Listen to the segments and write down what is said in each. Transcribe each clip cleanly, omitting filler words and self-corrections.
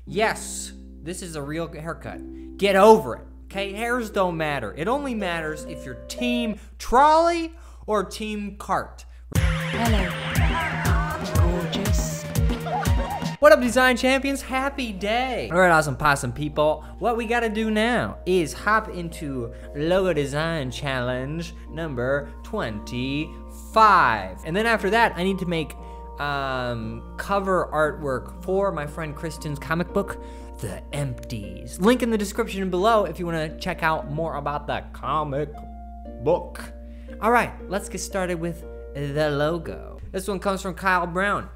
Yes, this is a real haircut. Get over it, okay? Hairs don't matter. It only matters if you're team trolley or team cart. Hello, gorgeous. What up, design champions? Happy day. All right, awesome possum people. What we gotta do now is hop into logo design challenge number 25. And then after that, I need to make cover artwork for my friend Kristen's comic book, The Empties. Link in the description below if you wanna check out more about that comic book. All right, let's get started with the logo. This one comes from Kyle Brown.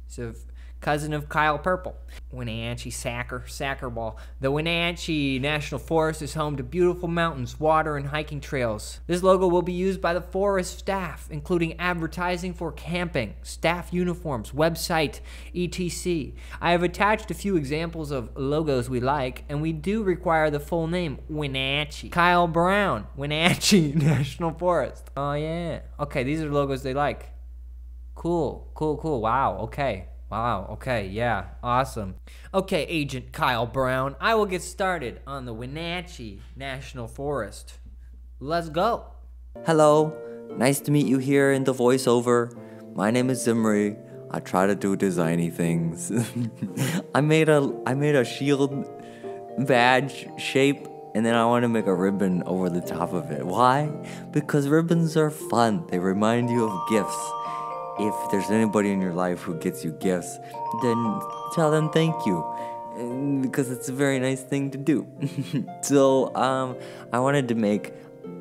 He's a cousin of Kyle Purple. Wenatchee Sacker Ball. The Wenatchee National Forest is home to beautiful mountains, water, and hiking trails. This logo will be used by the forest staff, including advertising for camping, staff uniforms, website, etc. I have attached a few examples of logos we like, and we do require the full name, Wenatchee. Kyle Brown, Wenatchee National Forest. Oh yeah. Okay, these are logos they like. Cool. Wow, okay. Wow, okay, yeah, awesome. Okay, Agent Kyle Brown, I will get started on the Wenatchee National Forest. Let's go. Hello, nice to meet you here in the voiceover. My name is Zimri. I try to do designy things. I made a shield badge shape, and then I want to make a ribbon over the top of it. Why? Because ribbons are fun. They remind you of gifts. If there's anybody in your life who gets you gifts, then tell them thank you, because it's a very nice thing to do. So I wanted to make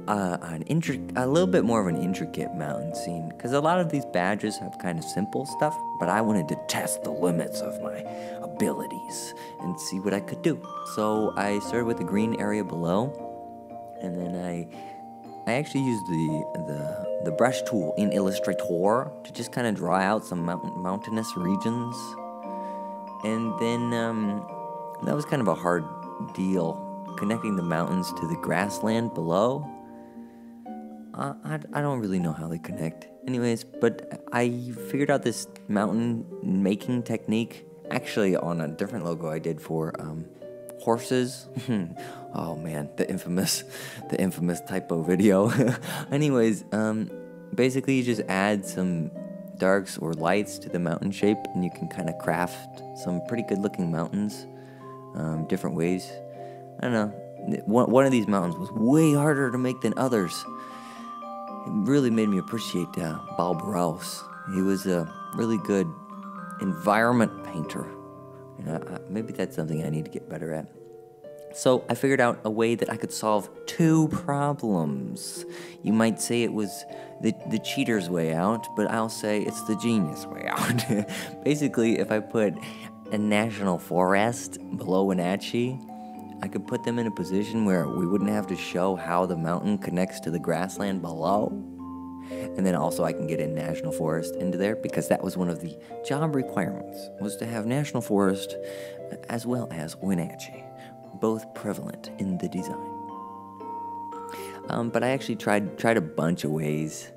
a little bit more of an intricate mountain scene, because a lot of these badges have kind of simple stuff, but I wanted to test the limits of my abilities and see what I could do. So I started with the green area below, and then I actually used the brush tool in Illustrator to just kind of draw out some mountainous regions. And then that was kind of a hard deal, connecting the mountains to the grassland below. I don't really know how they connect. Anyways, but I figured out this mountain making technique actually on a different logo I did for horses. Oh man, the infamous typo video. Anyways, basically you just add some darks or lights to the mountain shape, and you can kind of craft some pretty good looking mountains different ways. I don't know, one of these mountains was way harder to make than others. It really made me appreciate Bob Rouse. He was a really good environment painter. Maybe that's something I need to get better at. So I figured out a way that I could solve two problems. You might say it was the cheater's way out, but I'll say it's the genius way out. Basically, if I put a national forest below Wenatchee, I could put them in a position where we wouldn't have to show how the mountain connects to the grassland below. And then also I can get a national forest into there, because that was one of the job requirements, was to have national forest as well as Wenatchee, both prevalent in the design. But I actually tried a bunch of ways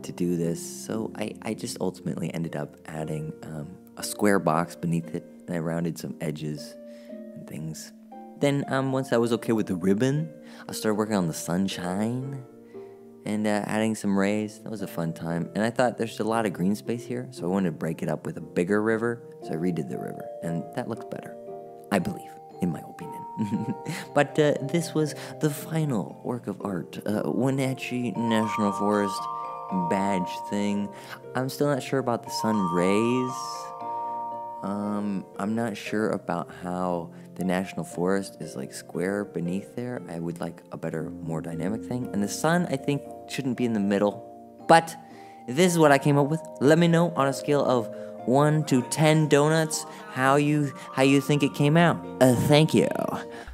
to do this, so I just ultimately ended up adding a square box beneath it, and I rounded some edges and things. Then once I was okay with the ribbon, I started working on the sunshine and adding some rays. That was a fun time. And I thought there's a lot of green space here, so I wanted to break it up with a bigger river, so I redid the river, and that looked better, I believe, in my opinion. But this was the final work of art, Wenatchee National Forest badge thing. I'm still not sure about the sun rays. I'm not sure about how the National Forest is like square beneath there. I would like a better, more dynamic thing. And the sun, I think, shouldn't be in the middle. But this is what I came up with. Let me know on a scale of 1 to 10 donuts how you think it came out. Thank you.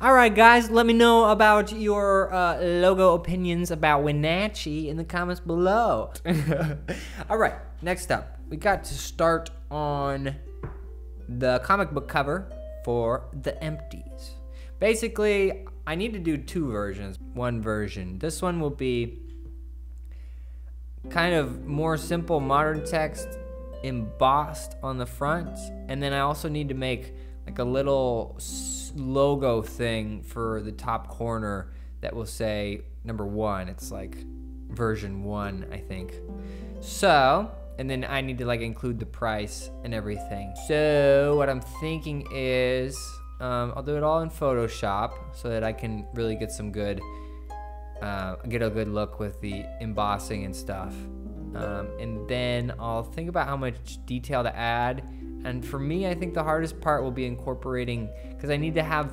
All right, guys, let me know about your logo opinions about Wenatchee in the comments below. All right, next up, we got to start on the comic book cover for The Empties. Basically, I need to do two versions. One version. This one will be kind of more simple modern text embossed on the front, and then I also need to make like a little logo thing for the top corner that will say number 1. It's like version 1, I think. So, and then I need to like include the price and everything. So what I'm thinking is, I'll do it all in Photoshop so that I can really get some good, get a good look with the embossing and stuff. And then I'll think about how much detail to add. And for me, I think the hardest part will be incorporating, because I need to have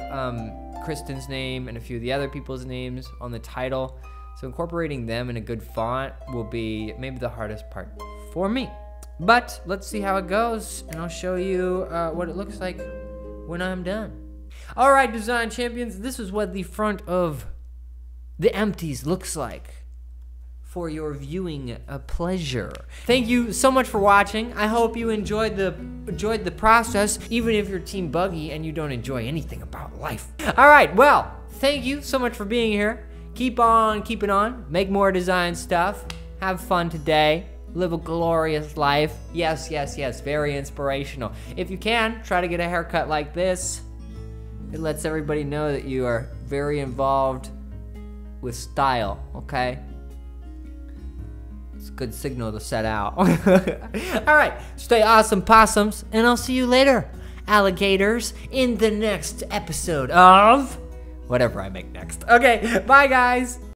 Kristen's name and a few of the other people's names on the title. So incorporating them in a good font will be maybe the hardest part for me. But let's see how it goes, and I'll show you what it looks like when I'm done. All right, design champions, this is what the front of the empties looks like for your viewing pleasure. Thank you so much for watching. I hope you enjoyed the process, even if you're Team Buggy and you don't enjoy anything about life. All right, well, thank you so much for being here. Keep on keeping on. Make more design stuff. Have fun today. Live a glorious life. Yes, yes, yes, very inspirational. If you can, try to get a haircut like this. It lets everybody know that you are very involved with style, okay? It's a good signal to set out. All right, stay awesome, possums, and I'll see you later, alligators, in the next episode of whatever I make next. Okay, bye, guys.